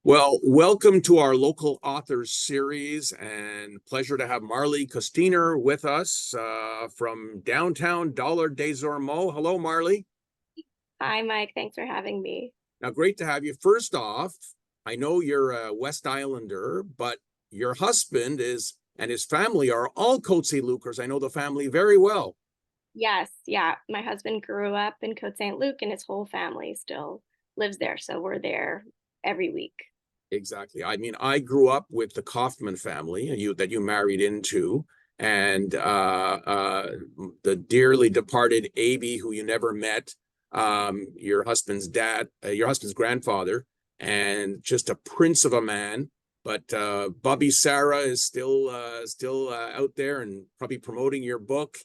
Well, welcome to our local authors series, and pleasure to have Marlee Kostiner with us from downtown Dollar des Ormeaux. Hello, Marlee. Hi, Mike. Thanks for having me. Now, great to have you. First off, I know you're a West Islander, but your husband is and his family are all cote-saint-lucers. I know the family very well. Yes, yeah. My husband grew up in Cote-Saint-Luc and his whole family still lives there. So we're there every week. Exactly. I mean, I grew up with the Kaufman family, that you married into, and the dearly departed Aby, who you never met, your husband's dad, your husband's grandfather, and just a prince of a man. But Bubby Sarah is still out there and probably promoting your book,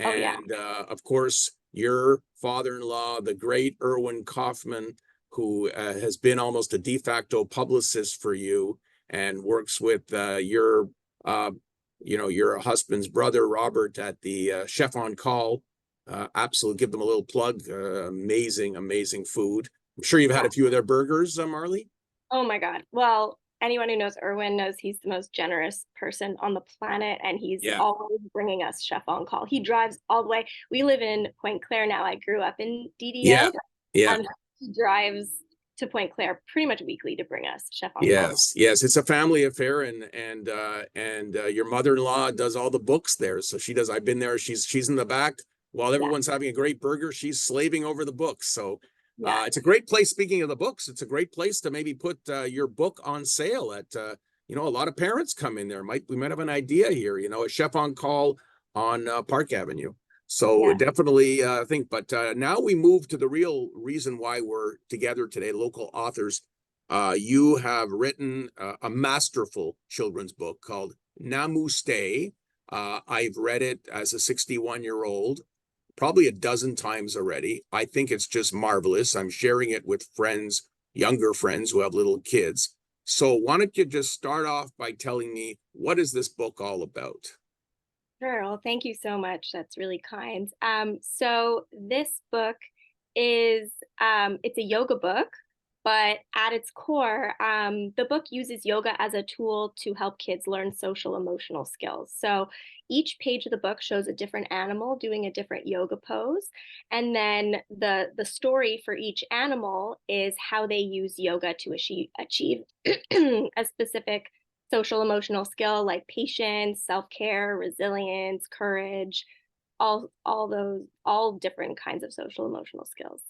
Oh, yeah. and of course your father-in-law, the great Erwin Kaufman, who has been almost a de facto publicist for you and works with uh, your husband's brother, Robert, at the Chef on Call. Absolutely, give them a little plug. Amazing, amazing food. I'm sure you've had Yeah. a few of their burgers, Marlee. Oh my God. Well, anyone who knows Erwin knows he's the most generous person on the planet, and he's Yeah, always bringing us Chef on Call. He drives all the way. We live in Point Claire now. I grew up in yeah, DDO. yeah. Um, he drives to Point Claire pretty much weekly to bring us Chef on Call. Yes, yes, it's a family affair, and your mother-in-law does all the books there. So she does. I've been there. She's in the back while Yeah, everyone's having a great burger. She's slaving over the books. So yeah. it's a great place. Speaking of the books, it's a great place to maybe put your book on sale at. A lot of parents come in there. We might have an idea here. A chef on call on Park Avenue. So Yeah. definitely think. But now we move to the real reason why we're together today. Local authors, you have written a masterful children's book called NaMOOste. I've read it as a 61-year-old probably a dozen times already. I think it's just marvelous. I'm sharing it with friends, younger friends who have little kids. So why don't you just start off by telling me, what is this book all about? Sure. Well, thank you so much. That's really kind. So this book is it's a yoga book, but at its core, the book uses yoga as a tool to help kids learn social emotional skills. So each page of the book shows a different animal doing a different yoga pose, and then the story for each animal is how they use yoga to achieve a specific social emotional skill like patience, self-care, resilience, courage, all different kinds of social emotional skills.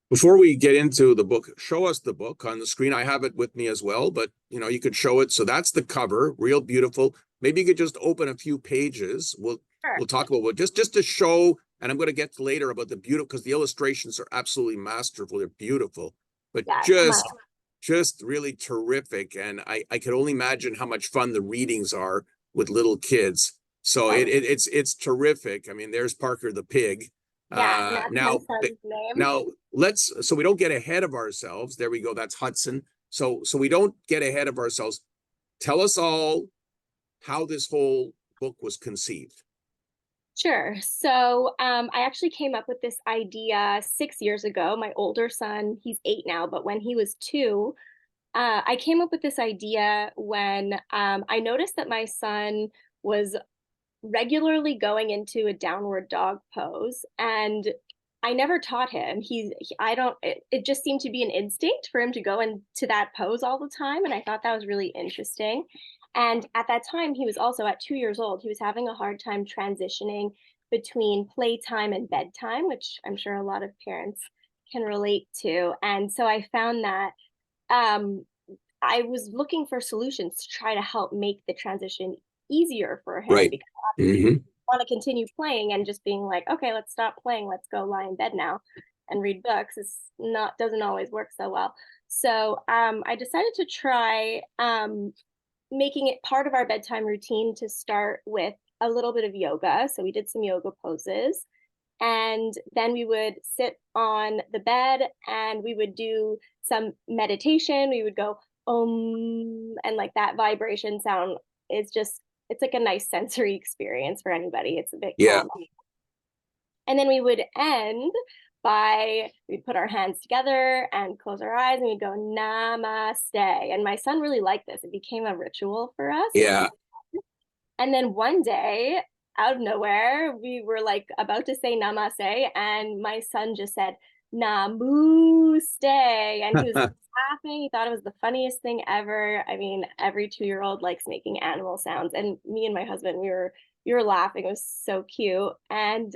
Before we get into the book, show us the book on the screen. I have it with me as well, but you could show it. So that's the cover, real beautiful. Maybe you could just open a few pages. We'll Sure. we'll talk about what just to show, and I'm going to get later about the beautiful because the illustrations are absolutely masterful. They're beautiful, but Yeah, just really terrific. And I can only imagine how much fun the readings are with little kids. So oh, it's terrific. I mean, there's Parker the pig. yeah, and that's my Now son's name. now let's so we don't get ahead of ourselves. There we go. That's Hudson. So we don't get ahead of ourselves. Tell us all how this whole book was conceived. Sure. So I actually came up with this idea 6 years ago. My older son, he's 8 now, but when he was 2, I came up with this idea when I noticed that my son was regularly going into a downward dog pose, and I never taught him. I don't, it just seemed to be an instinct for him to go into that pose all the time. And I thought that was really interesting. And at that time, he was also at 2 years old. He was having a hard time transitioning between playtime and bedtime, which I'm sure a lot of parents can relate to. And so I found that um, I was looking for solutions to try to help make the transition easier for him Right. because obviously Mm-hmm. want to continue playing and just being like, okay, let's stop playing, let's go lie in bed now and read books is not doesn't always work so well. So I decided to try making it part of our bedtime routine to start with a little bit of yoga. So we did some yoga poses. And then we would sit on the bed and we would do some meditation. We would go and like that vibration sound is just it's like a nice sensory experience for anybody. It's a bit Yeah. calming. And then we would end we'd put our hands together and close our eyes and we'd go namaste. And my son really liked this. It became a ritual for us. Yeah. And then one day, out of nowhere, we were like about to say namaste, and my son just said NaMOOste. And he was laughing. He thought it was the funniest thing ever. I mean, every 2-year-old likes making animal sounds. And me and my husband, we were laughing. It was so cute. And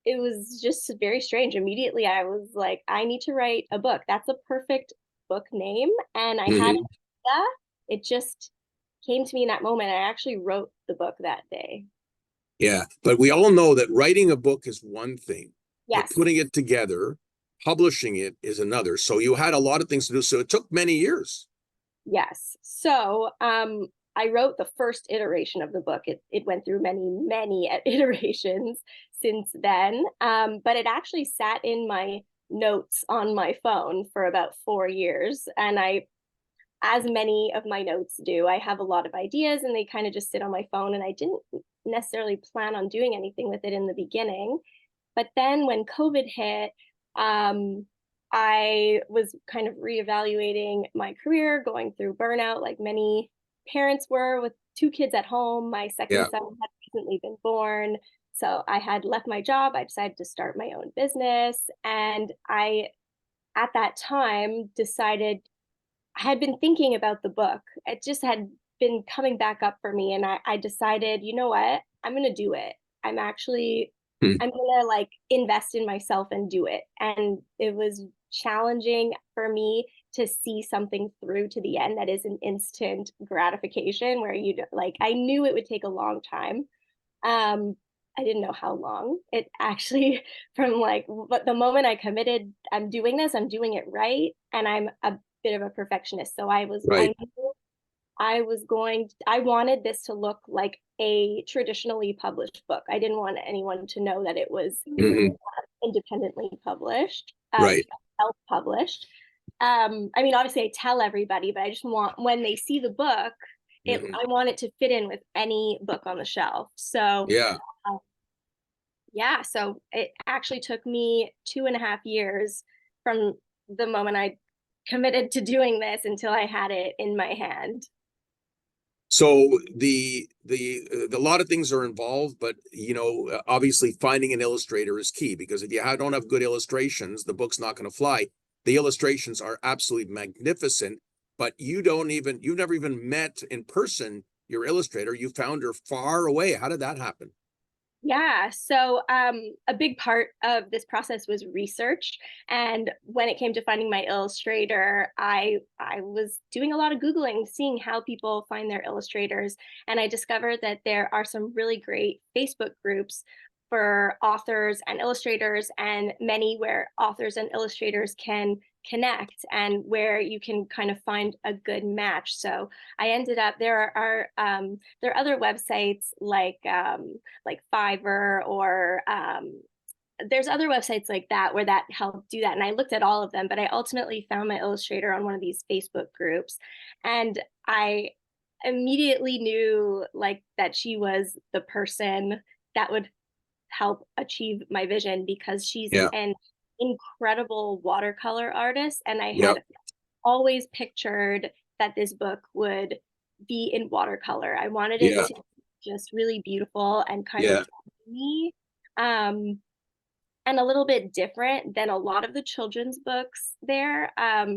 it was just very strange. Immediately, I was like, I need to write a book. That's a perfect book name. And I had an idea. It just came to me in that moment. I actually wrote the book that day. Yeah. But we all know that writing a book is one thing, but Yes. putting it together, publishing it is another. So you had a lot of things to do. So it took many years. Yes. So I wrote the first iteration of the book. It went through many iterations since then. But it actually sat in my notes on my phone for about 4 years. And as many of my notes do, I have a lot of ideas and they kind of just sit on my phone. And I didn't necessarily plan on doing anything with it in the beginning. But then when COVID hit, I was kind of reevaluating my career, going through burnout like many parents were with 2 kids at home. My second Yeah. son had recently been born. So I had left my job. I decided to start my own business. And at that time, decided I had been thinking about the book. It just had been coming back up for me. And I decided, you know what? I'm going to do it. I'm going to like invest in myself and do it. And it was challenging for me to see something through to the end that is an instant gratification where like, I knew it would take a long time. I didn't know how long it actually from like, but the moment I committed, I'm doing this, I'm doing it right. And I'm a bit of a perfectionist. So I Right. knew I wanted this to look like a traditionally published book. I didn't want anyone to know that it was Hmm. independently published, Right. self-published. I mean, obviously I tell everybody, but I just want when they see the book, Hmm. I want it to fit in with any book on the shelf. So Yeah. uh, yeah, so it actually took me 2.5 years from the moment I committed to doing this until I had it in my hand. So a lot of things are involved, but obviously finding an illustrator is key because if you don't have good illustrations, the book's not going to fly. The illustrations are absolutely magnificent, but you've never even met in person your illustrator. You found her far away. How did that happen? Yeah, so a big part of this process was research, and when it came to finding my illustrator, I was doing a lot of Googling, seeing how people find their illustrators, and I discovered that there are some really great Facebook groups for authors and illustrators, and many where authors and illustrators can connect and where you can kind of find a good match. So I ended up there are other websites like Fiverr or there's other websites like that where that help do that. And I looked at all of them, but I ultimately found my illustrator on one of these Facebook groups. And I immediately knew like that she was the person that would help achieve my vision because she's Yeah. an incredible watercolor artist. And I Yep. had always pictured that this book would be in watercolor. I wanted it Yeah. to just really beautiful and kind of Yeah. me, um, and a little bit different than a lot of the children's books there. I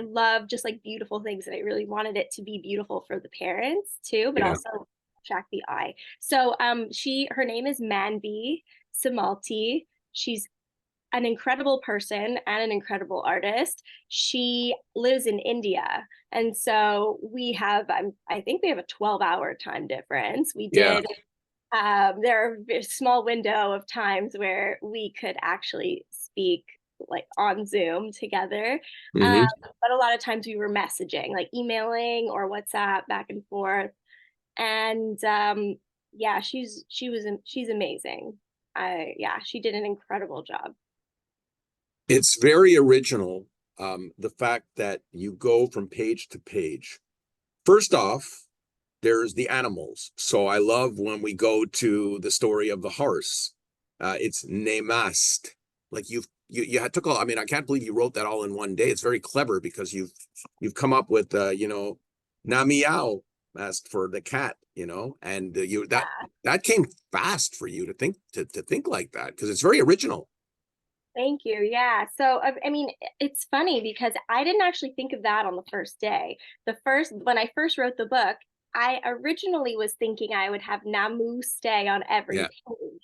love just like beautiful things, and I really wanted it to be beautiful for the parents too, but Yeah. also attract the eye. So her name is Manvi Simalti. She's an incredible person and an incredible artist. She lives in India. And so I think we have a 12-hour time difference. Yeah. There are a small window of times where we could actually speak like on Zoom together. Hmm. But a lot of times we were messaging, like emailing or WhatsApp back and forth. And yeah, she's amazing. Yeah, she did an incredible job. It's very original. The fact that you go from page to page. First off, there's the animals. So I love when we go to the story of the horse. It's NaMOOste. Like you had took all. I mean, I can't believe you wrote that all in one day. It's very clever because you've come up with na meow asked for the cat, and you that came fast for you to think like that because it's very original. Thank you. Yeah. So, I mean, it's funny because I didn't actually think of that on the first day. When I first wrote the book, I originally was thinking I would have NaMOOste on every Yeah, page.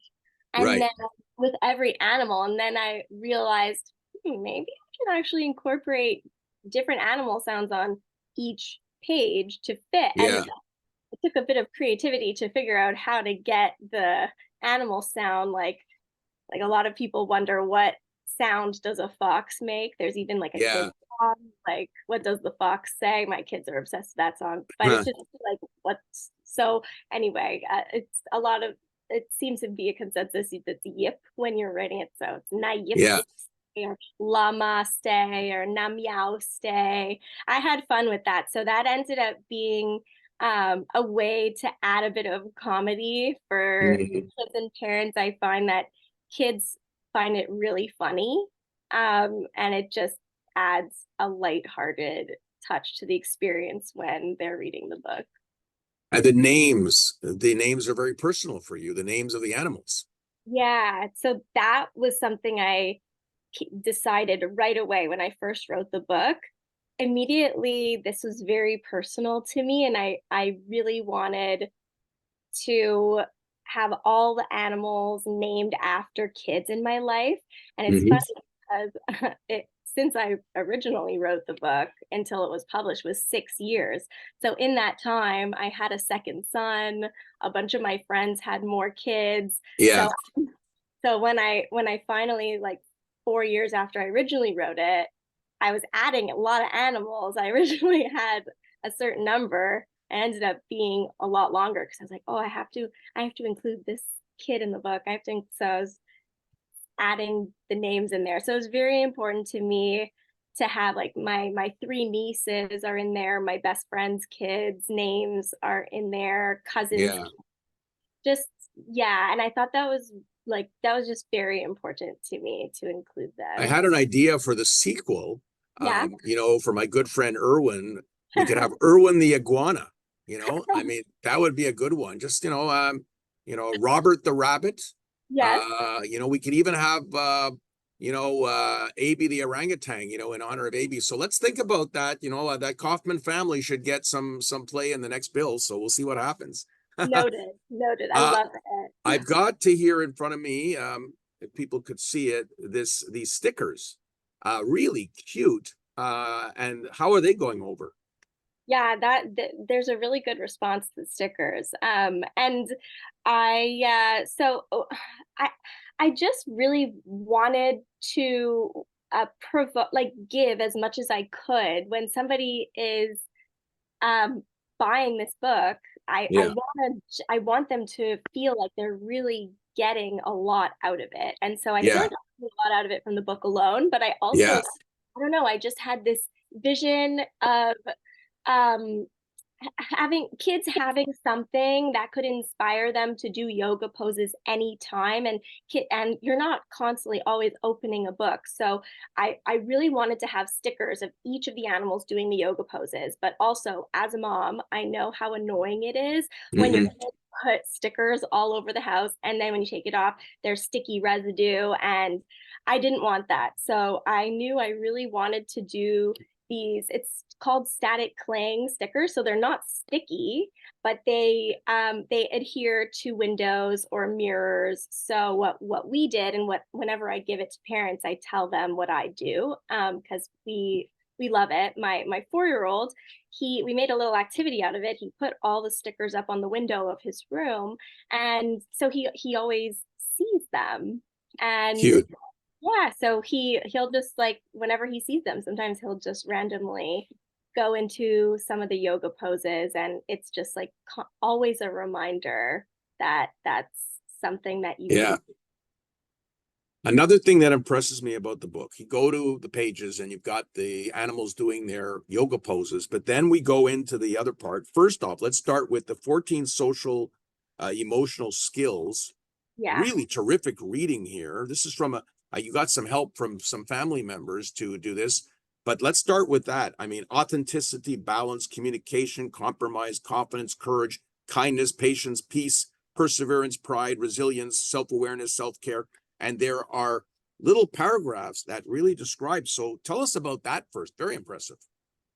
And right. then with every animal, and then I realized maybe I can actually incorporate different animal sounds on each page to fit. And Yeah, it took a bit of creativity to figure out how to get the animal sound like a lot of people wonder what sound does a fox make. There's even like a kid yeah. song, like what does the fox say? My kids are obsessed with that song, but Huh. it's just like what's so anyway. It's a lot of it seems to be a consensus that's yip when you're writing it, so it's na yip Yeah, or lama stay or nam yao stay. I had fun with that, so that ended up being a way to add a bit of comedy for mhm. kids and parents. I find that kids find it really funny. And it just adds a lighthearted touch to the experience when they're reading the book. And the names are very personal for you. The names of the animals. Yeah, so that was something I decided right away when I first wrote the book. Immediately, this was very personal to me, and I really wanted to have all the animals named after kids in my life. And it's Hmm. funny because since I originally wrote the book until it was published was 6 years. So in that time, I had a second son. A bunch of my friends had more kids. Yeah, So when I finally like 4 years after I originally wrote it, I was adding a lot of animals. I originally had a certain number and ended up being a lot longer because I was like, oh, I have to include this kid in the book. So I was adding the names in there. So it was very important to me to have like my three nieces are in there, my best friend's kids' names are in there, cousins, yeah. just yeah. And I thought that was just very important to me to include I them. had an idea for the sequel. Yeah. For my good friend Irwin, we could have Irwin the iguana. I mean, that would be a good one. Just Robert the rabbit. Yes. We could even have AB the orangutan, in honor of AB. So let's think about that. That Kaufman family should get some play in the next bill. So we'll see what happens. Noted. Noted. I uh, love it. I've got to here in front of me, if people could see it, these stickers, really cute. And how are they going over? Yeah, there's a really good response to the stickers. And I I just really wanted to provoke like give as much as I could when somebody is um buying this book. Yeah, I want them to feel like they're really getting a lot out of it. And so I feel yeah, like I get a lot out of it from the book alone, but I also yeah, I don't know, I just had this vision of um having something that could inspire them to do yoga poses anytime and you're not constantly always opening a book, so I really wanted to have stickers of each of the animals doing the yoga poses, but also as a mom I know how annoying it is when your hmm, kids put stickers all over the house and then when you take it off there's sticky residue, and I didn't want that, so I knew I really wanted to do these. It's called static cling stickers, so they're not sticky, but they adhere to windows or mirrors. So what we did, and what whenever I give it to parents I tell them what I do, because we love it. My 4-year-old, we made a little activity out of it. He put all the stickers up on the window of his room, and so he always sees them. And cute. yeah, so he'll just like whenever he sees them, sometimes he'll just randomly go into some of the yoga poses, and it's just like always a reminder that that's something that you Yeah. can. Another thing that impresses me about the book, you go to the pages and you've got the animals doing their yoga poses, but then we go into the other part. First off, let's start with the 14 social emotional skills Yeah. really terrific reading here. This is from you got some help from some family members to do this, but let's start with that. I mean, authenticity, balance, communication, compromise, confidence, courage, kindness, patience, peace, perseverance, pride, resilience, self-awareness, self-care. And there are little paragraphs that really describe. So tell us about that first. Very impressive.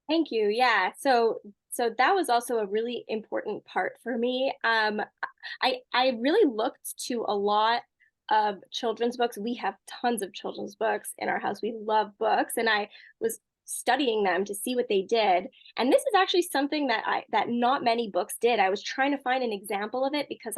Thank you. Yeah. So that was also a really important part for me. I really looked to a lot of children's books. We have tons of children's books in our house. We love books, and I was studying them to see what they did. And this is actually something that not many books did. I was trying to find an example of it because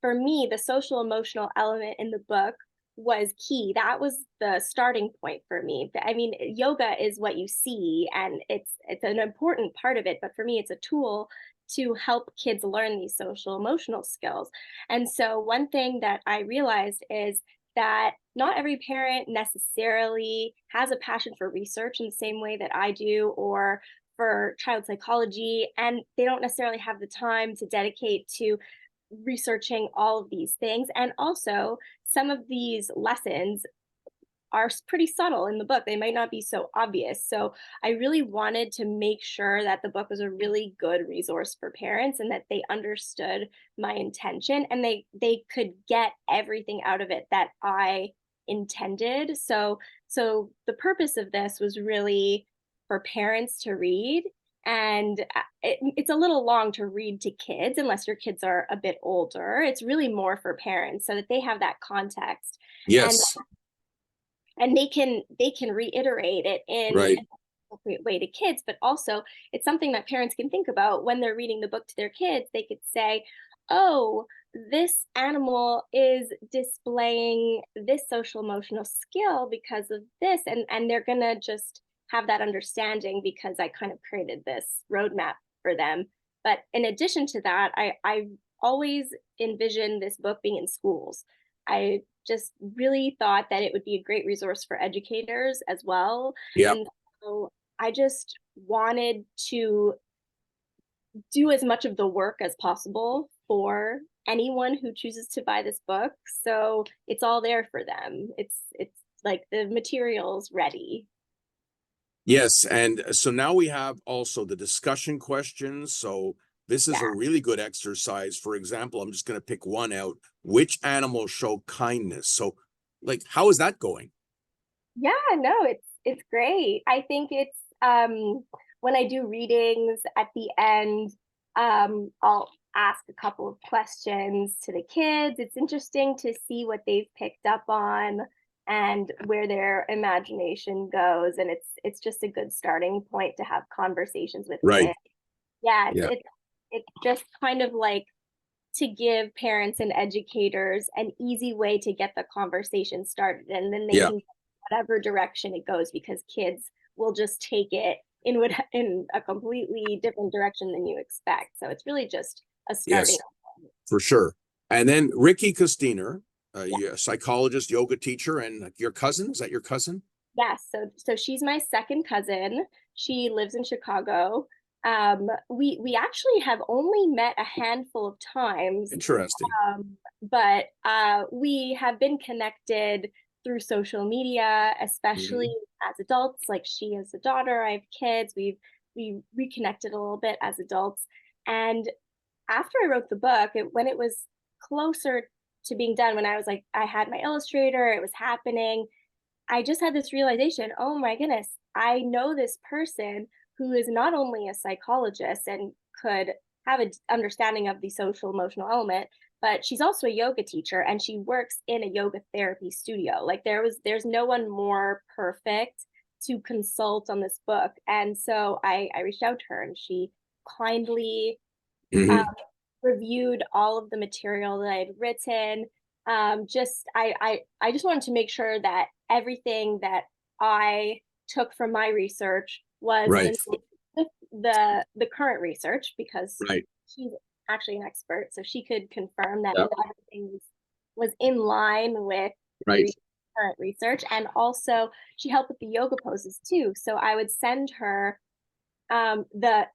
for me, the social emotional element in the book was key. That was the starting point for me. I mean, yoga is what you see, and it's an important part of it, but for me it's a tool to help kids learn these social emotional skills. And so one thing that I realized is that not every parent necessarily has a passion for research in the same way that I do, or for child psychology, and they don't necessarily have the time to dedicate to researching all of these things. And also, some of these lessons are pretty subtle in the book. They might not be so obvious. So I really wanted to make sure that the book was a really good resource for parents and that they understood my intention and they could get everything out of it that I intended. So the purpose of this was really for parents to read, and it's a little long to read to kids unless your kids are a bit older. It's really more for parents so that they have that context, and Yes. they can reiterate it in Right. an appropriate way to kids. But also, it's something that parents can think about when they're reading the book to their kids. They could say, oh, this animal is displaying this social emotional skill because of this, and they're gonna just have that understanding because I kind of created this roadmap for them. But in addition to that, I always envisioned this book being in schools. I just really thought that it would be a great resource for educators as well. Yeah. And so I just wanted to do as much of the work as possible for anyone who chooses to buy this book. So it's all there for them. It's like the materials ready. Yes, and so now we have also the discussion questions. So this is Yeah. a really good exercise. For example, I'm just going to pick one out. Which animals show kindness? So, like, how is that going? Yeah, no, it's great. I think it's when I do readings at the end, I'll ask a couple of questions to the kids. It's interesting to see what they've picked up on and where their imagination goes, and it's just a good starting point to have conversations with Right. kids. Yeah, Yeah. it's just kind of like to give parents and educators an easy way to get the conversation started, and then they Yeah. can whatever direction it goes, because kids will just take it in a completely different direction than you expect. So it's really just a starting. Yes, for sure. And then Ricky Kostiner, Yeah. a psychologist, yoga teacher, and your cousin. Is that your cousin? Yes. So she's my second cousin. She lives in Chicago. We actually have only met a handful of times. Interesting. But we have been connected through social media, especially Mhm. as adults. Like, she has a daughter, I have kids. We reconnected a little bit as adults. And after I wrote the book, when it was closer to being done, when I was like, I had my illustrator, it was happening, I just had this realization, oh my goodness, I know this person who is not only a psychologist and could have an understanding of the social emotional element, but she's also a yoga teacher and she works in a yoga therapy studio. Like, there's no one more perfect to consult on this book. And so I reached out to her, and she kindly um, Mhm. reviewed all of the material that I had written. Just I just wanted to make sure that everything that I took from my research was Right. in with the current research, because Right. she's actually an expert, so she could confirm that Yeah. everything was in line with Right. the current research. And also, she helped with the yoga poses too. So I would send her the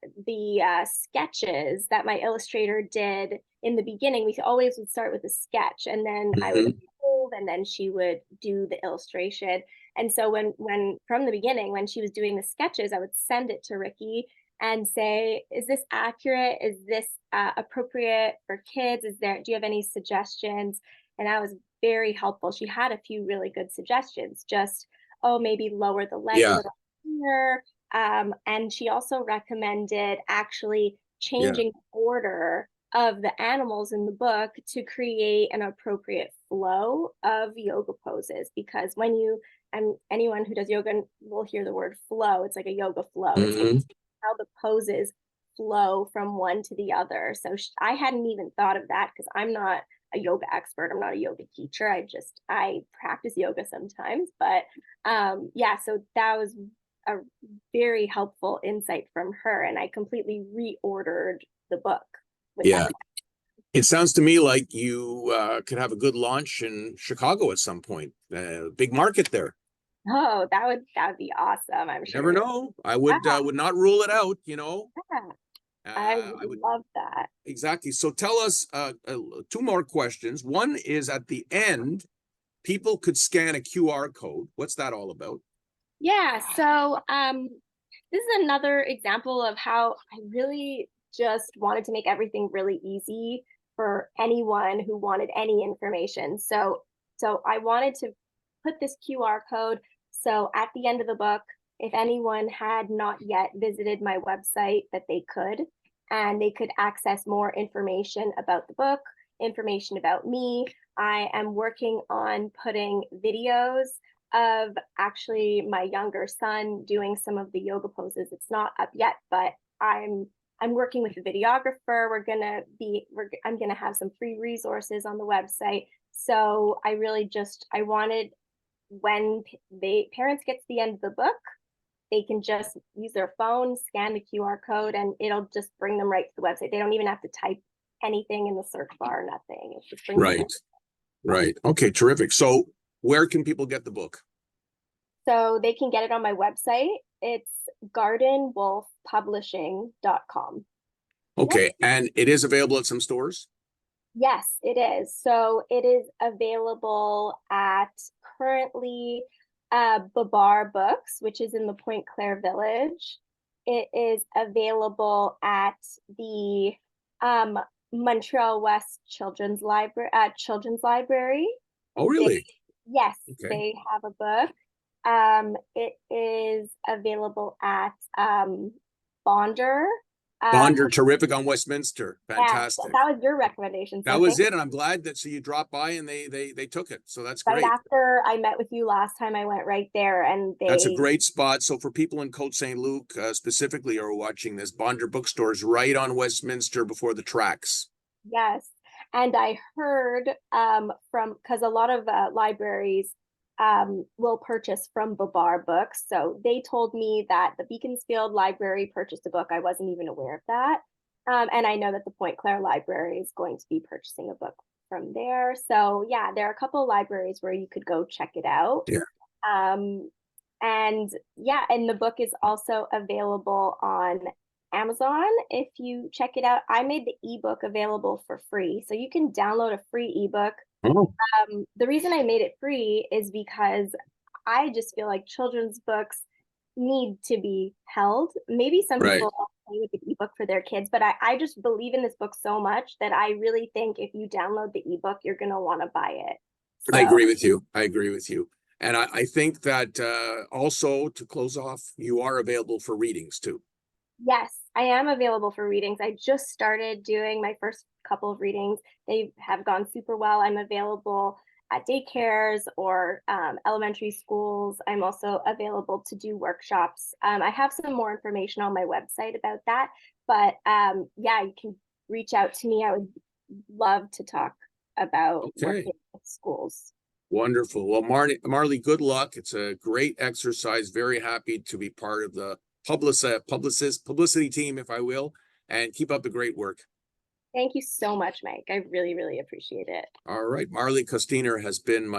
sketches that my illustrator did in the beginning, we always would start with a sketch, and then I would hold, and then she would do the illustration. And so when from the beginning, when she was doing the sketches, I would send it to Ricky and say, "Is this accurate? Is this appropriate for kids? Do you have any suggestions?" And that was very helpful. She had a few really good suggestions. Just, oh, maybe lower the legs a Yeah, little here. And she also recommended actually yeah, changing the order of the animals in the book to create an appropriate flow of yoga poses. Because when you, and anyone who does yoga will hear the word flow, it's like a yoga flow. It's how the poses flow from one to the other. So I hadn't even thought of that because I'm not a yoga expert. I'm not a yoga teacher. I practice yoga sometimes, but yeah, so that was a very helpful insight from her, and I completely reordered the book with yeah. that. It sounds to me like you could have a good launch in Chicago at some point. Big market there. Oh, that would be awesome. I'm You never sure. know. I Yeah, would not rule it out, you know. yeah, I I would would love that. exactly. So tell us two more questions. One is at the end, people could scan a QR code. What's that all about? Yeah, so this is another example of how I really just wanted to make everything really easy for anyone who wanted any information. So I wanted to put this QR code so at the end of the book, if anyone had not yet visited my website, that they could, and they could access more information about the book, information about me. I am working on putting videos of actually my younger son doing some of the yoga poses. It's not up yet, but I'm working with a videographer. I'm gonna have some free resources on the website. So I wanted, when parents get to the end of the book, they can just use their phone, scan the QR code, and it'll just bring them right to the website. They don't even have to type anything in the search bar, nothing. It just brings them Right, right. right. Okay, terrific. So where can people get the book? So they can get it on my website. It's gardenwolfpublishing.com. Yep. Okay, and it is available at some stores? Yes, it is. So it is available at currently Babar Books, which is in the Point Claire Village. It is available at the um, Montreal West Children's Library. Oh, They, really? yes, Okay. they have a book. It is available at Bonder. Bonder, terrific on Westminster. Yes, Fantastic. that was your recommendation. That So was thank it, and I'm glad that so you dropped by and they took it. So that's right great. after I met with you last time, I went right there, and That's a they, great spot. So for people in Cote-Saint-Luc, specifically, are watching this, Bonder bookstores right on Westminster before the tracks. yes. And I heard from, because a lot of libraries will purchase from Babar Books. So they told me that the Beaconsfield Library purchased a book. I wasn't even aware of that. And I know that the Point Claire Library is going to be purchasing a book from there. So yeah, there are a couple of libraries where you could go check it out. Yeah. Um, and yeah, and the book is also available on Amazon. If you check it out, I made the ebook available for free. So you can download a free ebook. Oh, The reason I made it free is because I just feel like children's books need to be held. Maybe some right. people play with the ebook for their kids, but I just believe in this book so much that I really think if you download the ebook, you're going to want to buy it. I So agree with you. I agree with you. And I think that also to close off, you are available for readings too. yes, I am available for readings. I just started doing my first couple of readings. They have gone super well. I'm available at daycares or elementary schools. I'm also available to do workshops. I have some more information on my website about that, but yeah, you can reach out to me. I would love to talk about Okay. working with schools. Wonderful. Well, Marlee, good luck. It's a great exercise. Very happy to be part of the publicity team, if I will, and keep up the great work. Thank you so much, Mike. I really, really appreciate it. All right. Marlee Kostiner has been my